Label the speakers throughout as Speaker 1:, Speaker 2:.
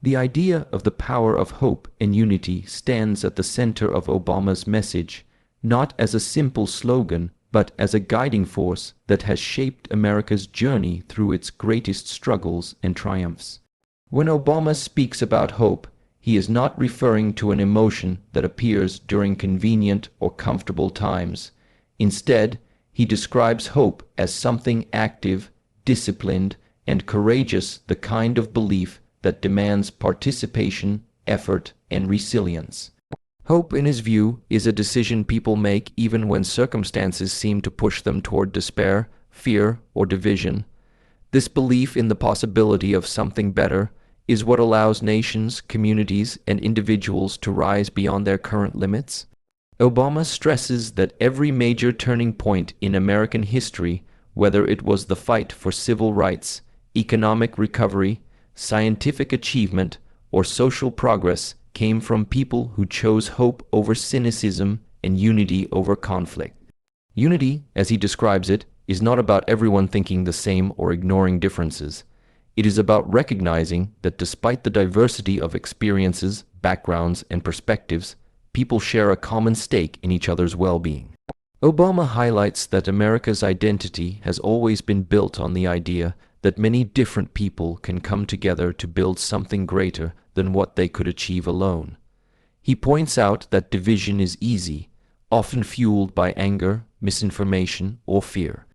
Speaker 1: The idea of the power of hope and unity stands at the center of Obama's message, not as a simple slogan, but as a guiding force that has shaped America's journey through its greatest struggles and triumphs. When Obama speaks about hope, he is not referring to an emotion that appears during convenient or comfortable times. Instead, he describes hope as something active, disciplined, and courageous, the kind of belief that demands participation, effort, and resilience. Hope, in his view, is a decision people make even when circumstances seem to push them toward despair, fear, or division. This belief in the possibility of something better is what allows nations, communities, and individuals to rise beyond their current limits. Obama stresses that every major turning point in American history, whether it was the fight for civil rights, economic recovery, scientific achievement, or social progress, came from people who chose hope over cynicism and unity over conflict. Unity, as he describes it, is not about everyone thinking the same or ignoring differences. It is about recognizing that despite the diversity of experiences, backgrounds, and perspectives, people share a common stake in each other's well-being. Obama highlights that America's identity has always been built on the idea that many different people can come together to build something greater than what they could achieve alone. He points out that division is easy, often fueled by anger, misinformation, or fear.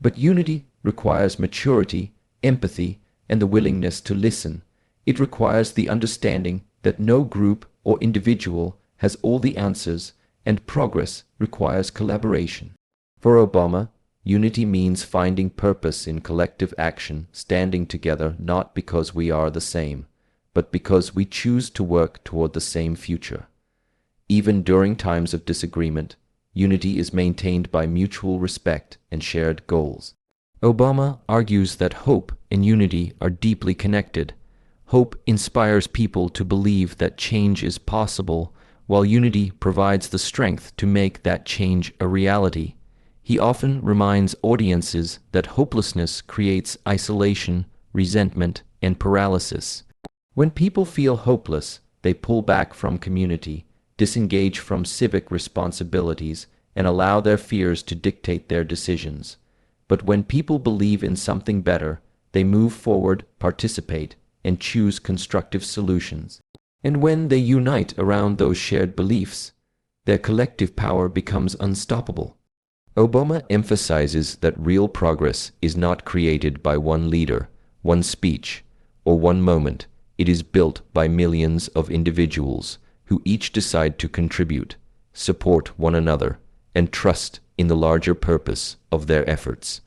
Speaker 1: But unity requires maturity, empathy, and the willingness to listen. It requires the understanding that no group or individual has all the answers, and progress requires collaboration. For Obama, unity means finding purpose in collective action, standing together not because we are the same, but because we choose to work toward the same future. Even during times of disagreement, unity is maintained by mutual respect and shared goals. Obama argues that hope and unity are deeply connected. Hope inspires people to believe that change is possible, while unity provides the strength to make that change a reality. He often reminds audiences that hopelessness creates isolation, resentment, and paralysis. When people feel hopeless, they pull back from community, disengage from civic responsibilities, and allow their fears to dictate their decisions. But when people believe in something better, they move forward, participate, and choose constructive solutions. And when they unite around those shared beliefs, their collective power becomes unstoppable. Obama emphasizes that real progress is not created by one leader, one speech, or one moment. It is built by millions of individuals who each decide to contribute, support one another, and trust in the larger purpose of their efforts.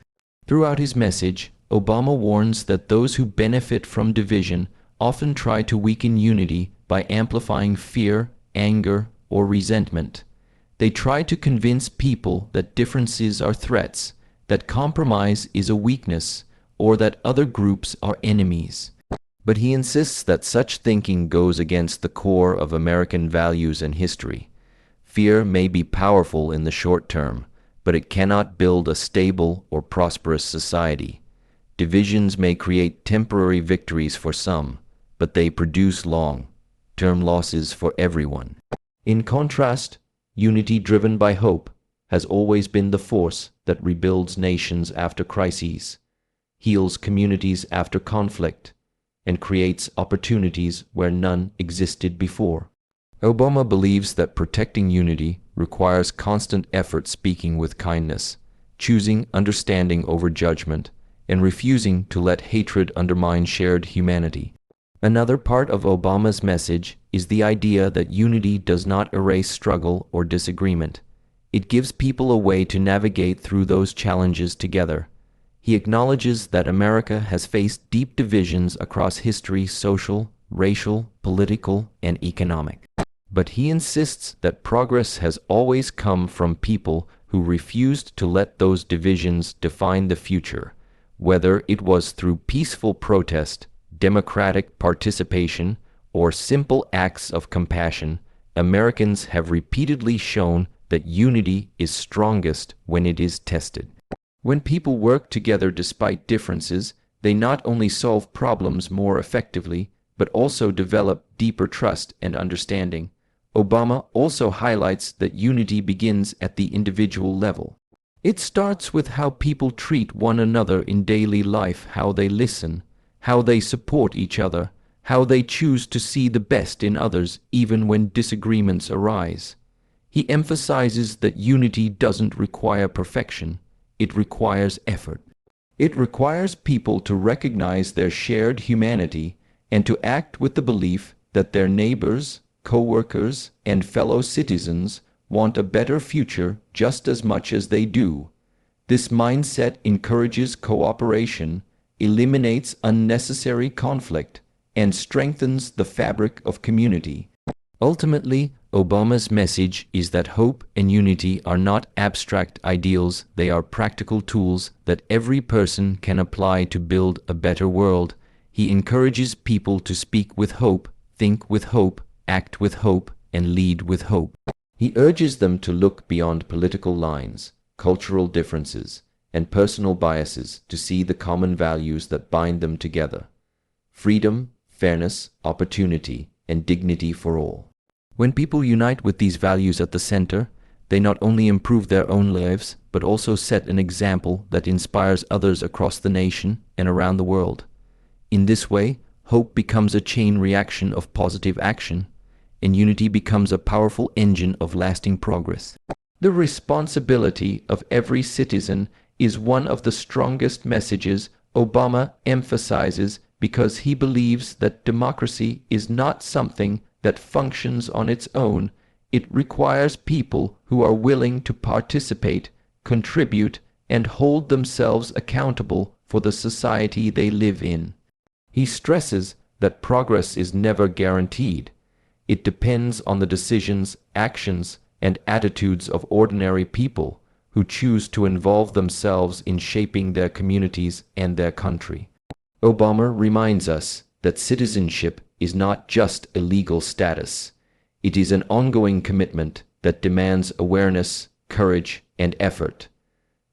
Speaker 1: Throughout his message, Obama warns that those who benefit from division often try to weaken unity by amplifying fear, anger, or resentment. They try to convince people that differences are threats, that compromise is a weakness, or that other groups are enemies. But he insists that such thinking goes against the core of American values and history. Fear may be powerful in the short term, but it cannot build a stable or prosperous society. Divisions may create temporary victories for some, but they produce long-term losses for everyone. In contrast, unity driven by hope has always been the force that rebuilds nations after crises, heals communities after conflict, and creates opportunities where none existed before. Obama believes that protecting unity requires constant effort, speaking with kindness, choosing understanding over judgment, and refusing to let hatred undermine shared humanity. Another part of Obama's message is the idea that unity does not erase struggle or disagreement. It gives people a way to navigate through those challenges together. He acknowledges that America has faced deep divisions across history, social, racial, political, and economic. But he insists that progress has always come from people who refused to let those divisions define the future, whether it was through peaceful protest, democratic participation, or simple acts of compassion. Americans have repeatedly shown that unity is strongest when it is tested. When people work together despite differences, they not only solve problems more effectively, but also develop deeper trust and understanding. Obama also highlights that unity begins at the individual level. It starts with how people treat one another in daily life, how they listen, how they support each other, how they choose to see the best in others even when disagreements arise. He emphasizes that unity doesn't require perfection, it requires effort. It requires people to recognize their shared humanity and to act with the belief that their neighbors, co-workers, and fellow citizens want a better future just as much as they do. This mindset encourages cooperation, eliminates unnecessary conflict, and strengthens the fabric of community. Ultimately, Obama's message is that hope and unity are not abstract ideals, they are practical tools that every person can apply to build a better world. He encourages people to speak with hope, think with hope, act with hope, and lead with hope. He urges them to look beyond political lines, cultural differences, and personal biases to see the common values that bind them together: freedom, fairness, opportunity, and dignity for all. When people unite with these values at the center, they not only improve their own lives, but also set an example that inspires others across the nation and around the world. In this way, hope becomes a chain reaction of positive action, and unity becomes a powerful engine of lasting progress. The responsibility of every citizen is one of the strongest messages Obama emphasizes because he believes that democracy is not something that functions on its own. It requires people who are willing to participate, contribute, and hold themselves accountable for the society they live in. He stresses that progress is never guaranteed. It depends on the decisions, actions, and attitudes of ordinary people who choose to involve themselves in shaping their communities and their country. Obama reminds us that citizenship is not just a legal status. It is an ongoing commitment that demands awareness, courage, and effort.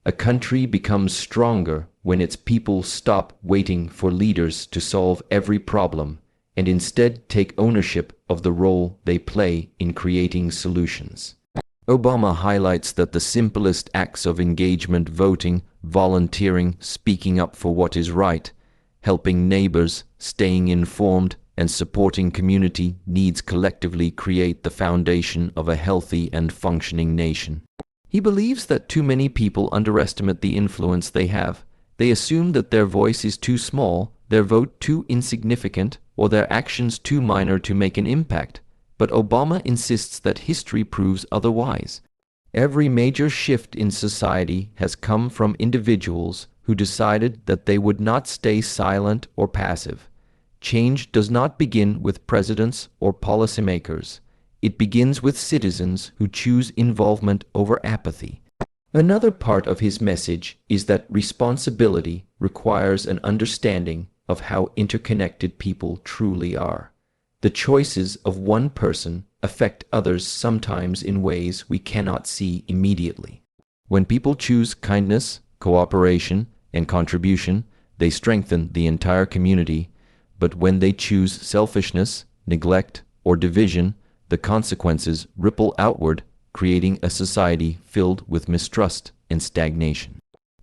Speaker 1: A country becomes stronger when its people stop waiting for leaders to solve every problem and instead take ownership of the role they play in creating solutions. Obama highlights that the simplest acts of engagement, voting, volunteering, speaking up for what is right, helping neighbors, staying informed, and supporting community needs collectively create the foundation of a healthy and functioning nation. He believes that too many people underestimate the influence they have. They assume that their voice is too small, their vote too insignificant, or their actions too minor to make an impact. But Obama insists that history proves otherwise. Every major shift in society has come from individuals who decided that they would not stay silent or passive. Change does not begin with presidents or policymakers. It begins with citizens who choose involvement over apathy. Another part of his message is that responsibility requires an understanding of how interconnected people truly are. The choices of one person affect others, sometimes in ways we cannot see immediately. When people choose kindness, cooperation, and contribution, they strengthen the entire community. But when they choose selfishness, neglect, or division, the consequences ripple outward, creating a society filled with mistrust and stagnation.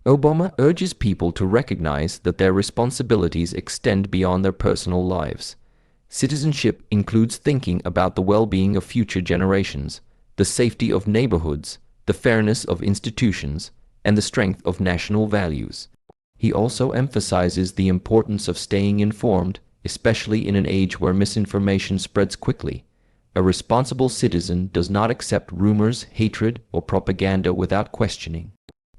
Speaker 1: Obama urges people to recognize that their responsibilities extend beyond their personal lives. Citizenship includes thinking about the well-being of future generations, the safety of neighborhoods, the fairness of institutions, and the strength of national values. He also emphasizes the importance of staying informed, especially in an age where misinformation spreads quickly. A responsible citizen does not accept rumors, hatred, or propaganda without questioning.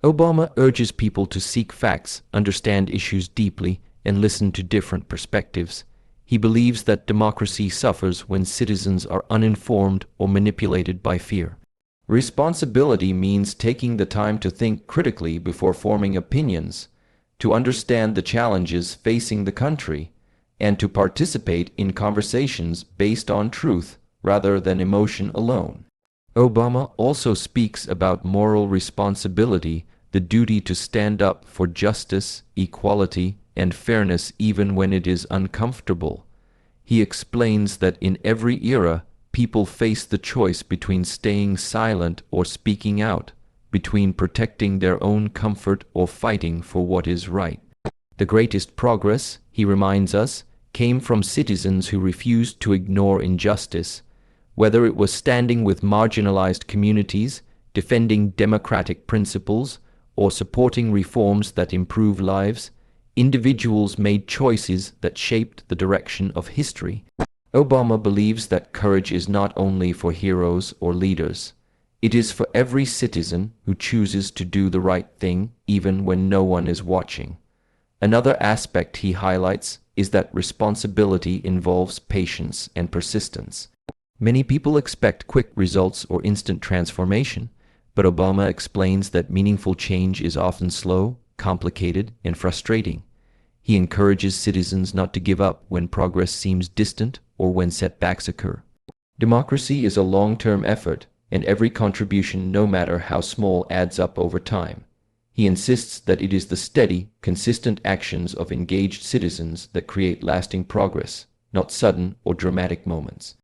Speaker 1: Obama urges people to seek facts, understand issues deeply, and listen to different perspectives. He believes that democracy suffers when citizens are uninformed or manipulated by fear. Responsibility means taking the time to think critically before forming opinions, to understand the challenges facing the country, and to participate in conversations based on truth rather than emotion alone. Obama also speaks about moral responsibility, the duty to stand up for justice, equality, and fairness even when it is uncomfortable. He explains that in every era, people face the choice between staying silent or speaking out, between protecting their own comfort or fighting for what is right. The greatest progress, he reminds us, came from citizens who refused to ignore injustice, whether it was standing with marginalized communities, defending democratic principles, or supporting reforms that improve lives. Individuals made choices that shaped the direction of history. Obama believes that courage is not only for heroes or leaders. It is for every citizen who chooses to do the right thing even when no one is watching. Another aspect he highlights is that responsibility involves patience and persistence. Many people expect quick results or instant transformation, but Obama explains that meaningful change is often slow, complicated, and frustrating. He encourages citizens not to give up when progress seems distant or when setbacks occur. Democracy is a long-term effort, and every contribution, no matter how small, adds up over time. He insists that it is the steady, consistent actions of engaged citizens that create lasting progress, not sudden or dramatic moments.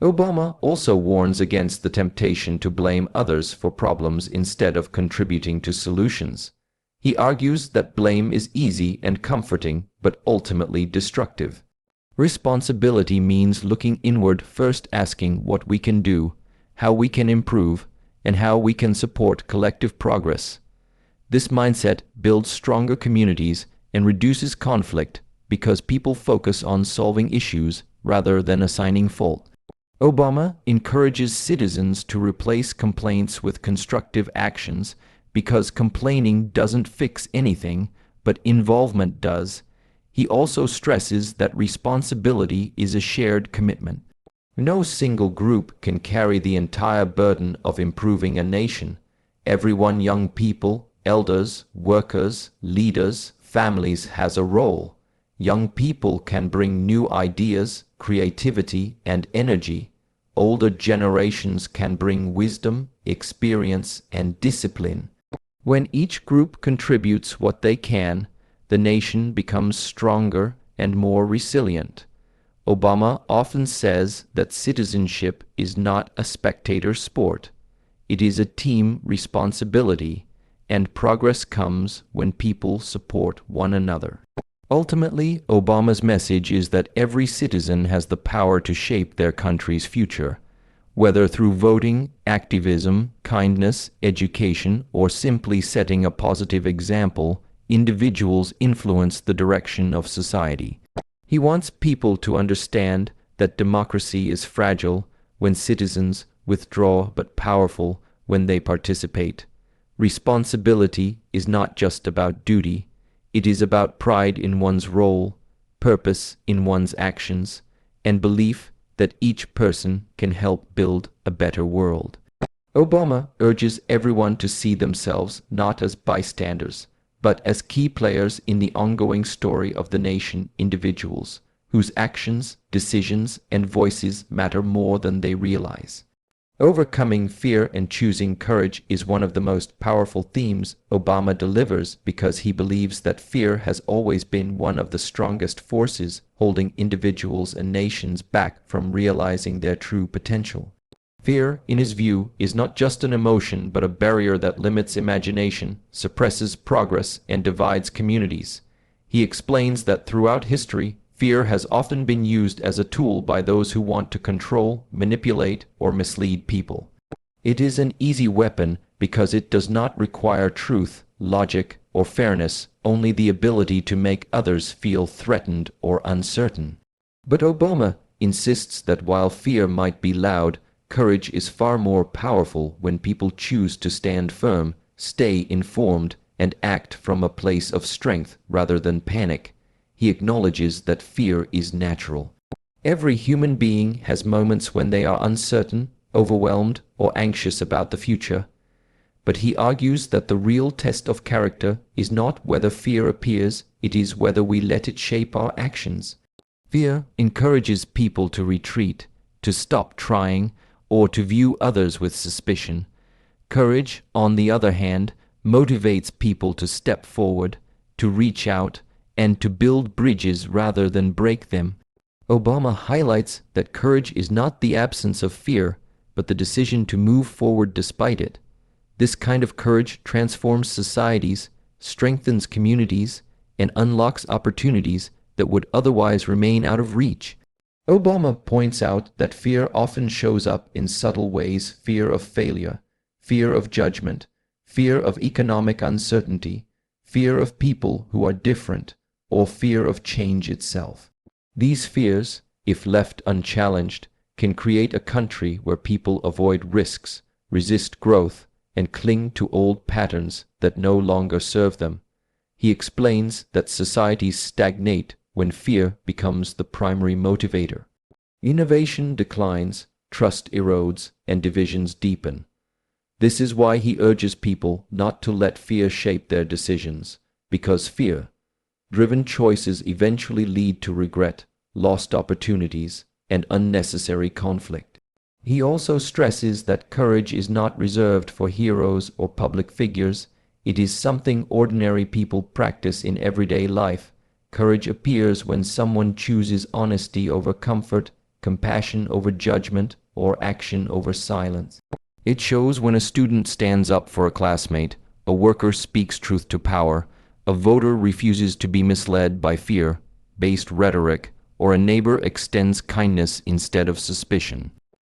Speaker 1: Obama also warns against the temptation to blame others for problems instead of contributing to solutions. He argues that blame is easy and comforting, but ultimately destructive. Responsibility means looking inward first, asking what we can do, how we can improve, and how we can support collective progress. This mindset builds stronger communities and reduces conflict because people focus on solving issues rather than assigning fault. Obama encourages citizens to replace complaints with constructive actions because complaining doesn't fix anything, but involvement does. He also stresses that responsibility is a shared commitment. No single group can carry the entire burden of improving a nation. Everyone, young people, elders, workers, leaders, families, has a role. Young people can bring new ideas, creativity, and energy. Older generations can bring wisdom, experience, and discipline. When each group contributes what they can, the nation becomes stronger and more resilient. Obama often says that citizenship is not a spectator sport. It is a team responsibility, and progress comes when people support one another. Ultimately, Obama's message is that every citizen has the power to shape their country's future. Whether through voting, activism, kindness, education, or simply setting a positive example, individuals influence the direction of society. He wants people to understand that democracy is fragile when citizens withdraw, but powerful when they participate. Responsibility is not just about duty. It is about pride in one's role, purpose in one's actions, and belief that each person can help build a better world. Obama urges everyone to see themselves not as bystanders, but as key players in the ongoing story of the nation, individuals whose actions, decisions, and voices matter more than they realize. Overcoming fear and choosing courage is one of the most powerful themes Obama delivers because he believes that fear has always been one of the strongest forces holding individuals and nations back from realizing their true potential. Fear, in his view, is not just an emotion but a barrier that limits imagination, suppresses progress, and divides communities. He explains that throughout history, fear has often been used as a tool by those who want to control, manipulate, or mislead people. It is an easy weapon because it does not require truth, logic, or fairness, only the ability to make others feel threatened or uncertain. But Obama insists that while fear might be loud, courage is far more powerful when people choose to stand firm, stay informed, and act from a place of strength rather than panic. He acknowledges that fear is natural. Every human being has moments when they are uncertain, overwhelmed, or anxious about the future. But he argues that the real test of character is not whether fear appears, it is whether we let it shape our actions. Fear encourages people to retreat, to stop trying, or to view others with suspicion. Courage, on the other hand, motivates people to step forward, to reach out, and to build bridges rather than break them. Obama highlights that courage is not the absence of fear, but the decision to move forward despite it. This kind of courage transforms societies, strengthens communities, and unlocks opportunities that would otherwise remain out of reach. Obama points out that fear often shows up in subtle ways: fear of failure, fear of judgment, fear of economic uncertainty, fear of people who are different, or fear of change itself. These fears, if left unchallenged, can create a country where people avoid risks, resist growth, and cling to old patterns that no longer serve them. He explains that societies stagnate when fear becomes the primary motivator. Innovation declines, trust erodes, and divisions deepen. This is why he urges people not to let fear shape their decisions, because fear-driven choices eventually lead to regret, lost opportunities, and unnecessary conflict. He also stresses that courage is not reserved for heroes or public figures. It is something ordinary people practice in everyday life. Courage appears when someone chooses honesty over comfort, compassion over judgment, or action over silence. It shows when a student stands up for a classmate, a worker speaks truth to power, a voter refuses to be misled by fear-based rhetoric, or a neighbor extends kindness instead of suspicion.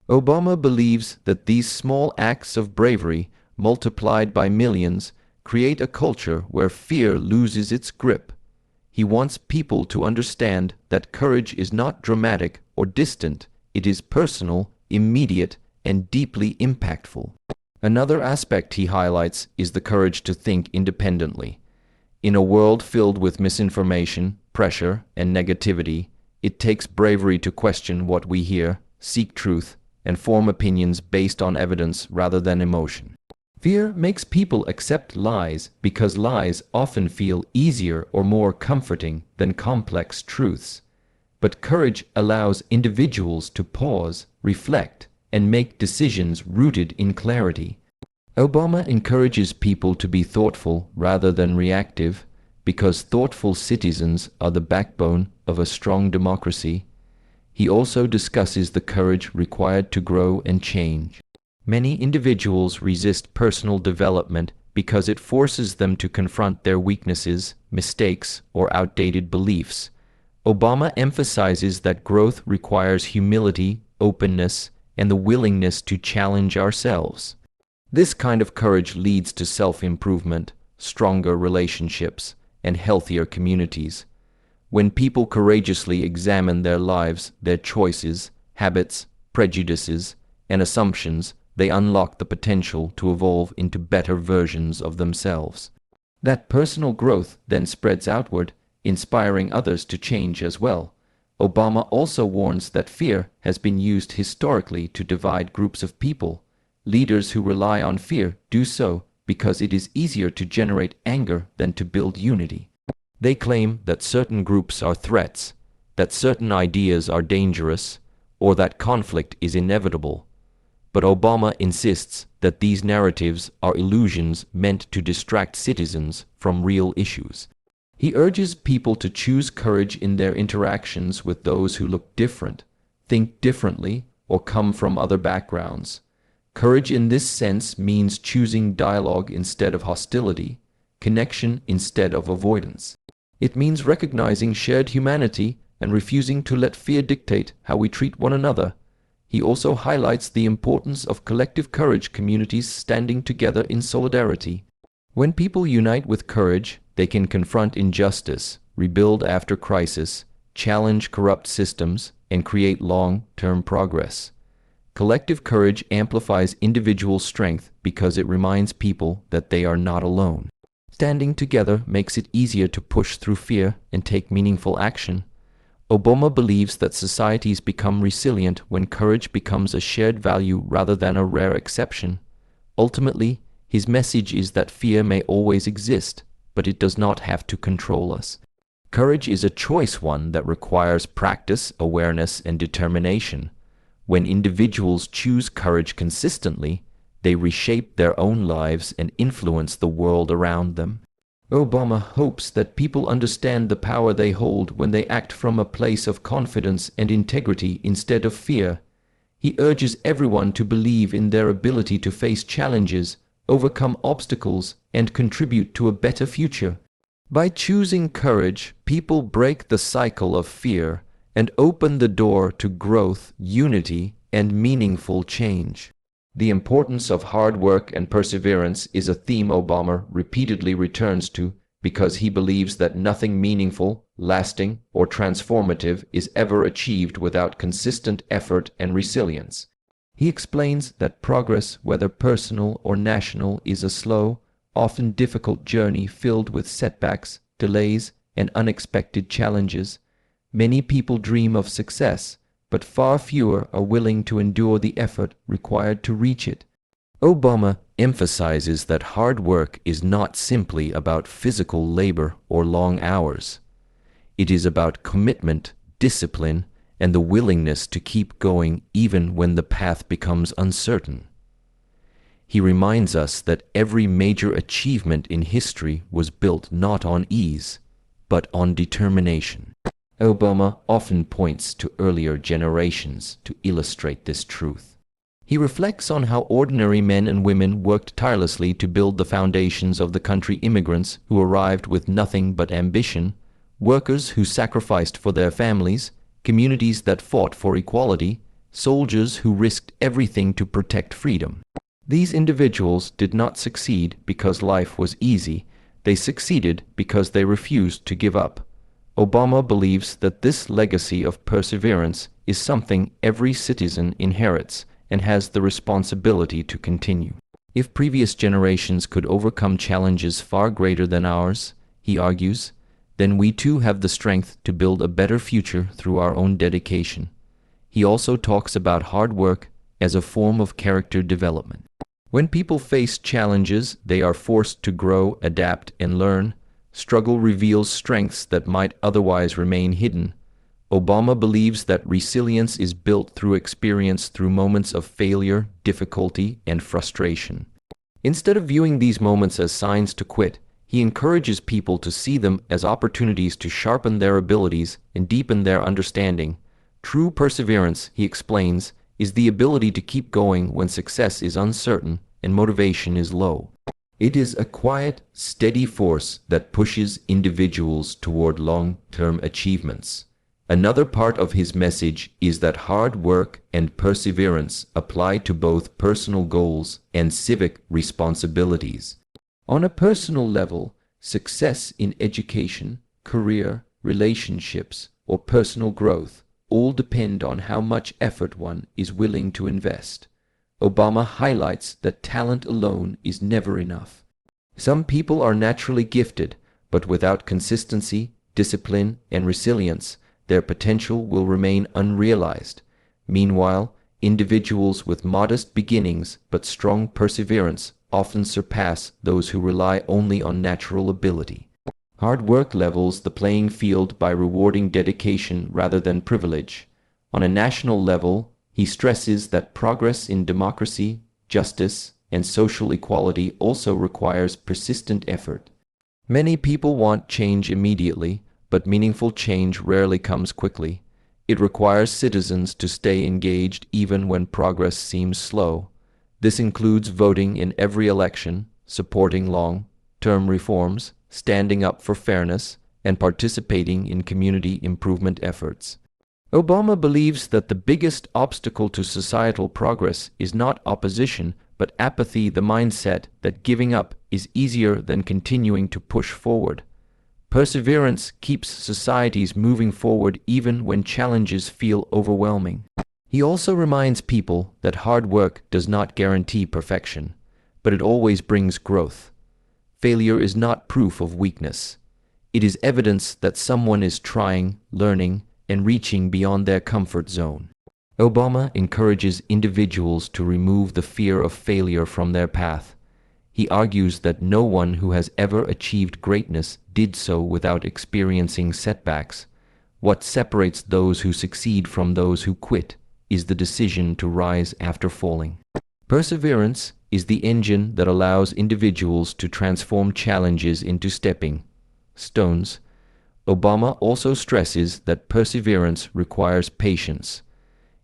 Speaker 1: Obama believes that these small acts of bravery, multiplied by millions, create a culture where fear loses its grip. He wants people to understand that courage is not dramatic or distant. It is personal, immediate, and deeply impactful. Another aspect he highlights is the courage to think independently. In a world filled with misinformation, pressure, and negativity, it takes bravery to question what we hear, seek truth, and form opinions based on evidence rather than emotion. Fear makes people accept lies because lies often feel easier or more comforting than complex truths. But courage allows individuals to pause, reflect, and make decisions rooted in clarity. Obama encourages people to be thoughtful rather than reactive, because thoughtful citizens are the backbone of a strong democracy. He also discusses the courage required to grow and change. Many individuals resist personal development because it forces them to confront their weaknesses, mistakes, or outdated beliefs. Obama emphasizes that growth requires humility, openness, and the willingness to challenge ourselves. This kind of courage leads to self-improvement, stronger relationships, and healthier communities. When people courageously examine their lives, their choices, habits, prejudices, and assumptions, they unlock the potential to evolve into better versions of themselves. That personal growth then spreads outward, inspiring others to change as well. Obama also warns that fear has been used historically to divide groups of people. Leaders who rely on fear do so because it is easier to generate anger than to build unity. They claim that certain groups are threats, that certain ideas are dangerous, or that conflict is inevitable. But Obama insists that these narratives are illusions meant to distract citizens from real issues. He urges people to choose courage in their interactions with those who look different, think differently, or come from other backgrounds. Courage in this sense means choosing dialogue instead of hostility, connection instead of avoidance. It means recognizing shared humanity and refusing to let fear dictate how we treat one another. He also highlights the importance of collective courage, communities standing together in solidarity. When people unite with courage, they can confront injustice, rebuild after crisis, challenge corrupt systems, and create long-term progress. Collective courage amplifies individual strength because it reminds people that they are not alone. Standing together makes it easier to push through fear and take meaningful action. Obama believes that societies become resilient when courage becomes a shared value rather than a rare exception. Ultimately, his message is that fear may always exist, but it does not have to control us. Courage is a choice, one that requires practice, awareness, and determination. When individuals choose courage consistently, they reshape their own lives and influence the world around them. Obama hopes that people understand the power they hold when they act from a place of confidence and integrity instead of fear. He urges everyone to believe in their ability to face challenges, overcome obstacles, and contribute to a better future. By choosing courage, people break the cycle of fear and open the door to growth, unity, and meaningful change. The importance of hard work and perseverance is a theme Obama repeatedly returns to because he believes that nothing meaningful, lasting, or transformative is ever achieved without consistent effort and resilience. He explains that progress, whether personal or national, is a slow, often difficult journey filled with setbacks, delays, and unexpected challenges. Many people dream of success, but far fewer are willing to endure the effort required to reach it. Obama emphasizes that hard work is not simply about physical labor or long hours. It is about commitment, discipline, and the willingness to keep going even when the path becomes uncertain. He reminds us that every major achievement in history was built not on ease, but on determination. Obama often points to earlier generations to illustrate this truth. He reflects on how ordinary men and women worked tirelessly to build the foundations of the country: immigrants who arrived with nothing but ambition, workers who sacrificed for their families, communities that fought for equality, soldiers who risked everything to protect freedom. These individuals did not succeed because life was easy. They succeeded because they refused to give up. Obama believes that this legacy of perseverance is something every citizen inherits and has the responsibility to continue. If previous generations could overcome challenges far greater than ours, he argues, then we too have the strength to build a better future through our own dedication. He also talks about hard work as a form of character development. When people face challenges, they are forced to grow, adapt, and learn. Struggle reveals strengths that might otherwise remain hidden. Obama believes that resilience is built through experience, through moments of failure, difficulty, and frustration. Instead of viewing these moments as signs to quit, he encourages people to see them as opportunities to sharpen their abilities and deepen their understanding. True perseverance, he explains, is the ability to keep going when success is uncertain and motivation is low. It is a quiet, steady force that pushes individuals toward long-term achievements. Another part of his message is that hard work and perseverance apply to both personal goals and civic responsibilities. On a personal level, success in education, career, relationships, or personal growth all depend on how much effort one is willing to invest. Obama highlights that talent alone is never enough. Some people are naturally gifted, but without consistency, discipline, and resilience, their potential will remain unrealized. Meanwhile, individuals with modest beginnings but strong perseverance often surpass those who rely only on natural ability. Hard work levels the playing field by rewarding dedication rather than privilege. On a national level, he stresses that progress in democracy, justice, and social equality also requires persistent effort. Many people want change immediately, but meaningful change rarely comes quickly. It requires citizens to stay engaged even when progress seems slow. This includes voting in every election, supporting long-term reforms, standing up for fairness, and participating in community improvement efforts. Obama believes that the biggest obstacle to societal progress is not opposition, but apathy, the mindset that giving up is easier than continuing to push forward. Perseverance keeps societies moving forward even when challenges feel overwhelming. He also reminds people that hard work does not guarantee perfection, but it always brings growth. Failure is not proof of weakness. It is evidence that someone is trying, learning, and reaching beyond their comfort zone. Obama encourages individuals to remove the fear of failure from their path. He argues that no one who has ever achieved greatness did so without experiencing setbacks. What separates those who succeed from those who quit is the decision to rise after falling. Perseverance is the engine that allows individuals to transform challenges into stepping stones. Obama also stresses that perseverance requires patience.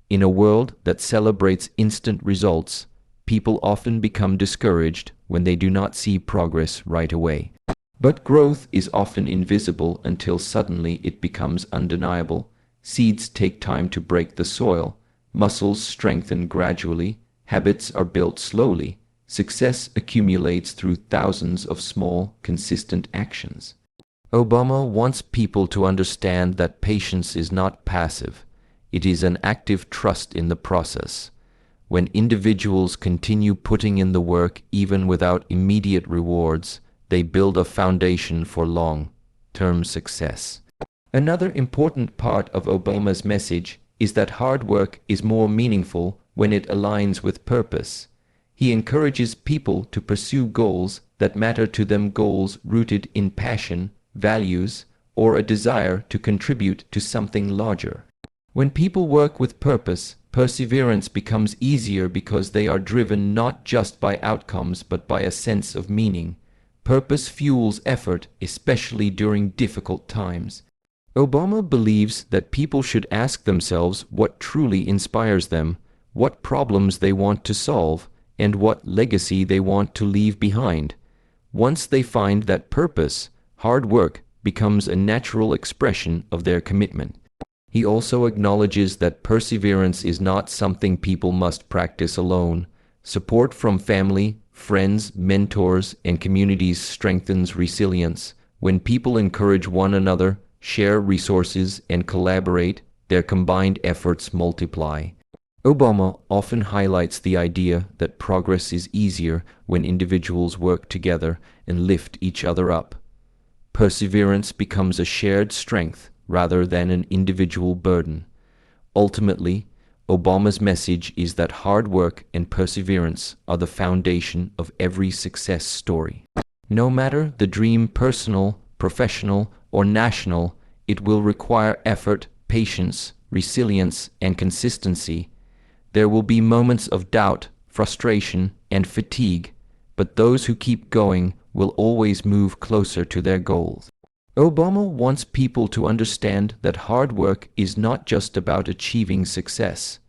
Speaker 1: In a world that celebrates instant results, people often become discouraged when they do not see progress right away. But growth is often invisible until suddenly it becomes undeniable. Seeds take time to break the soil, muscles strengthen gradually, habits are built slowly, success accumulates through thousands of small, consistent actions. Obama wants people to understand that patience is not passive. It is an active trust in the process. When individuals continue putting in the work even without immediate rewards, they build a foundation for long-term success. Another important part of Obama's message is that hard work is more meaningful when it aligns with purpose. He encourages people to pursue goals that matter to them, goals rooted in passion, values, or a desire to contribute to something larger. When people work with purpose, perseverance becomes easier because they are driven not just by outcomes but by a sense of meaning. Purpose fuels effort, especially during difficult times. Obama believes that people should ask themselves what truly inspires them, what problems they want to solve, and what legacy they want to leave behind. Once they find that purpose, hard work becomes a natural expression of their commitment. He also acknowledges that perseverance is not something people must practice alone. Support from family, friends, mentors, and communities strengthens resilience. When people encourage one another, share resources, and collaborate, their combined efforts multiply. Obama often highlights the idea that progress is easier when individuals work together and lift each other up. Perseverance becomes a shared strength rather than an individual burden. Ultimately, Obama's message is that hard work and perseverance are the foundation of every success story. No matter the dream, personal, professional, or national, it will require effort, patience, resilience, and consistency. There will be moments of doubt, frustration, and fatigue, but those who keep going will always move closer to their goals. Obama wants people to understand that hard work is not just about achieving success.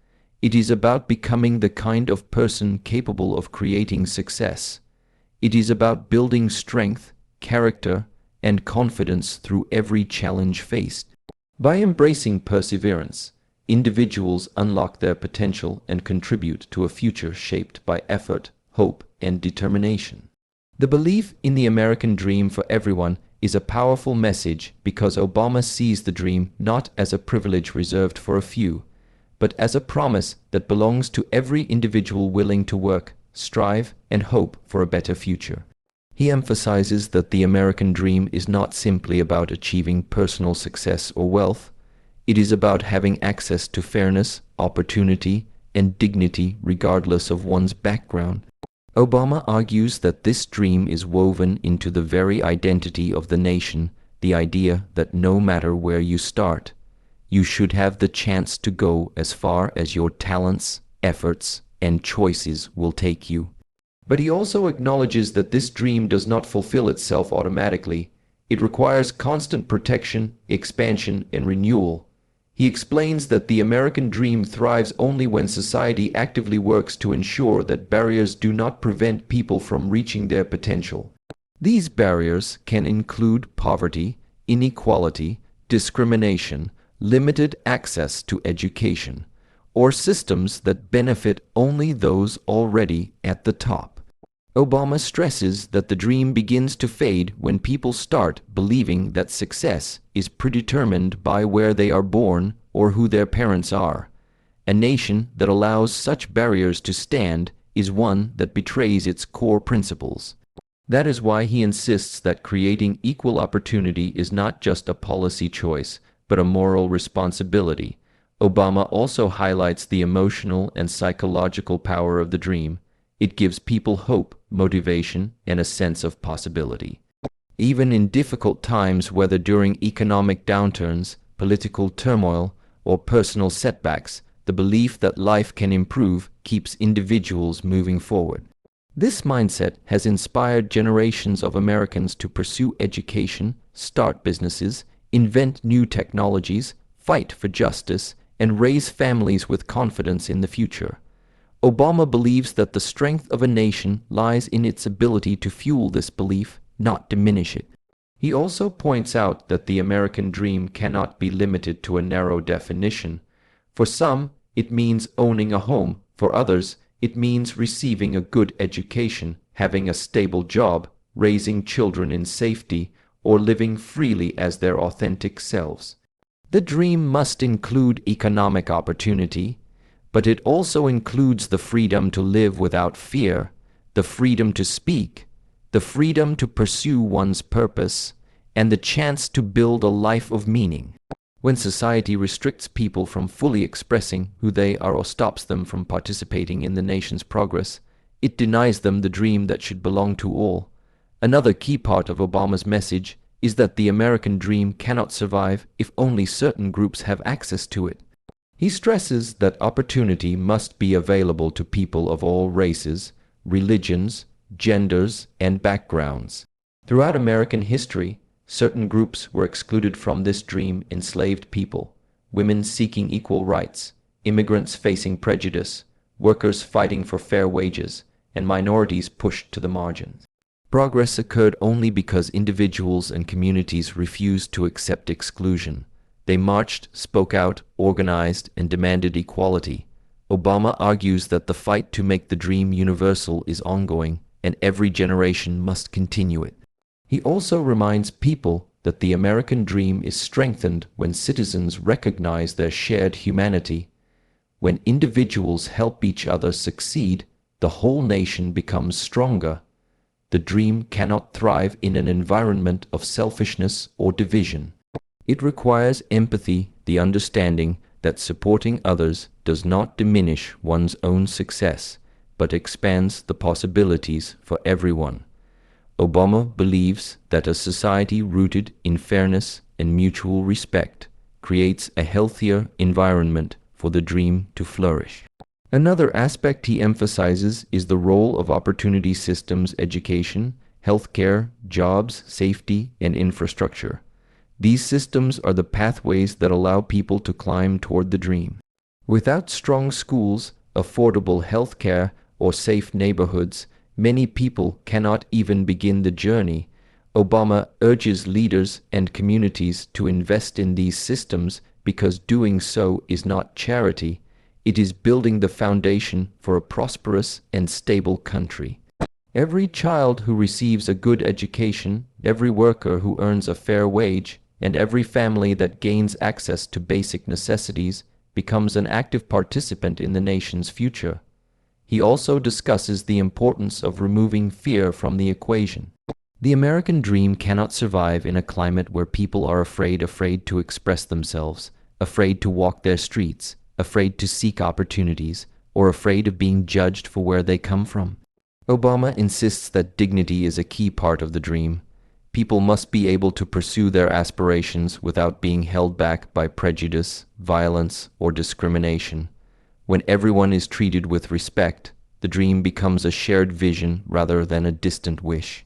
Speaker 1: It is about becoming the kind of person capable of creating success. It is about building strength, character, and confidence through every challenge faced. By embracing perseverance, individuals unlock their potential and contribute to a future shaped by effort, hope, and determination. The belief in the American dream for everyone is a powerful message because Obama sees the dream not as a privilege reserved for a few, but as a promise that belongs to every individual willing to work, strive, and hope for a better future. He emphasizes that the American dream is not simply about achieving personal success or wealth. It is about having access to fairness, opportunity, and dignity regardless of one's background. Obama argues that this dream is woven into the very identity of the nation, the idea that no matter where you start, you should have the chance to go as far as your talents, efforts, and choices will take you. But he also acknowledges that this dream does not fulfill itself automatically. It requires constant protection, expansion, and renewal. He explains that the American dream thrives only when society actively works to ensure that barriers do not prevent people from reaching their potential. These barriers can include poverty, inequality, discrimination, limited access to education, or systems that benefit only those already at the top. Obama stresses that the dream begins to fade when people start believing that success is predetermined by where they are born or who their parents are. A nation that allows such barriers to stand is one that betrays its core principles. That is why he insists that creating equal opportunity is not just a policy choice, but a moral responsibility. Obama also highlights the emotional and psychological power of the dream. It gives people hope, motivation, and a sense of possibility. Even in difficult times, whether during economic downturns, political turmoil, or personal setbacks, the belief that life can improve keeps individuals moving forward. This mindset has inspired generations of Americans to pursue education, start businesses, invent new technologies, fight for justice, and raise families with confidence in the future. Obama believes that the strength of a nation lies in its ability to fuel this belief, not diminish it. He also points out that the American dream cannot be limited to a narrow definition. For some, it means owning a home. For others, it means receiving a good education, having a stable job, raising children in safety, or living freely as their authentic selves. The dream must include economic opportunity, but it also includes the freedom to live without fear, the freedom to speak, the freedom to pursue one's purpose, and the chance to build a life of meaning. When society restricts people from fully expressing who they are or stops them from participating in the nation's progress, it denies them the dream that should belong to all. Another key part of Obama's message is that the American dream cannot survive if only certain groups have access to it. He stresses that opportunity must be available to people of all races, religions, genders, and backgrounds. Throughout American history, certain groups were excluded from this dream: enslaved people, women seeking equal rights, immigrants facing prejudice, workers fighting for fair wages, and minorities pushed to the margins. Progress occurred only because individuals and communities refused to accept exclusion. They marched, spoke out, organized, and demanded equality. Obama argues that the fight to make the dream universal is ongoing, and every generation must continue it. He also reminds people that the American dream is strengthened when citizens recognize their shared humanity. When individuals help each other succeed, the whole nation becomes stronger. The dream cannot thrive in an environment of selfishness or division. It requires empathy, the understanding that supporting others does not diminish one's own success, but expands the possibilities for everyone. Obama believes that a society rooted in fairness and mutual respect creates a healthier environment for the dream to flourish. Another aspect he emphasizes is the role of opportunity systems: education, healthcare, jobs, safety, and infrastructure. These systems are the pathways that allow people to climb toward the dream. Without strong schools, affordable healthcare, or safe neighborhoods, many people cannot even begin the journey. Obama urges leaders and communities to invest in these systems because doing so is not charity. It is building the foundation for a prosperous and stable country. Every child who receives a good education, every worker who earns a fair wage, and every family that gains access to basic necessities becomes an active participant in the nation's future. He also discusses the importance of removing fear from the equation. The American dream cannot survive in a climate where people are afraid to express themselves, afraid to walk their streets, afraid to seek opportunities, or afraid of being judged for where they come from. Obama insists that dignity is a key part of the dream. People must be able to pursue their aspirations without being held back by prejudice, violence, or discrimination. When everyone is treated with respect, the dream becomes a shared vision rather than a distant wish.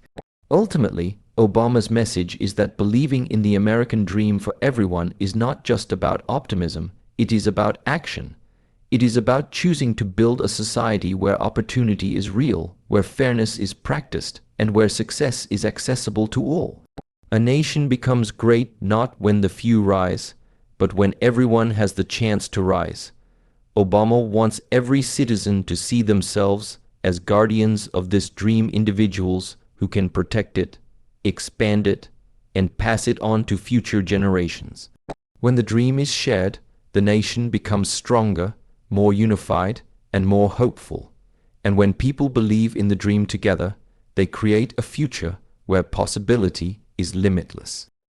Speaker 1: Ultimately, Obama's message is that believing in the American dream for everyone is not just about optimism, it is about action. It is about choosing to build a society where opportunity is real, where fairness is practiced, and where success is accessible to all. A nation becomes great not when the few rise, but when everyone has the chance to rise. Obama wants every citizen to see themselves as guardians of this dream, individuals who can protect it, expand it, and pass it on to future generations. When the dream is shared, the nation becomes stronger, more unified, and more hopeful. And when people believe in the dream together, they create a future where possibility is limitless.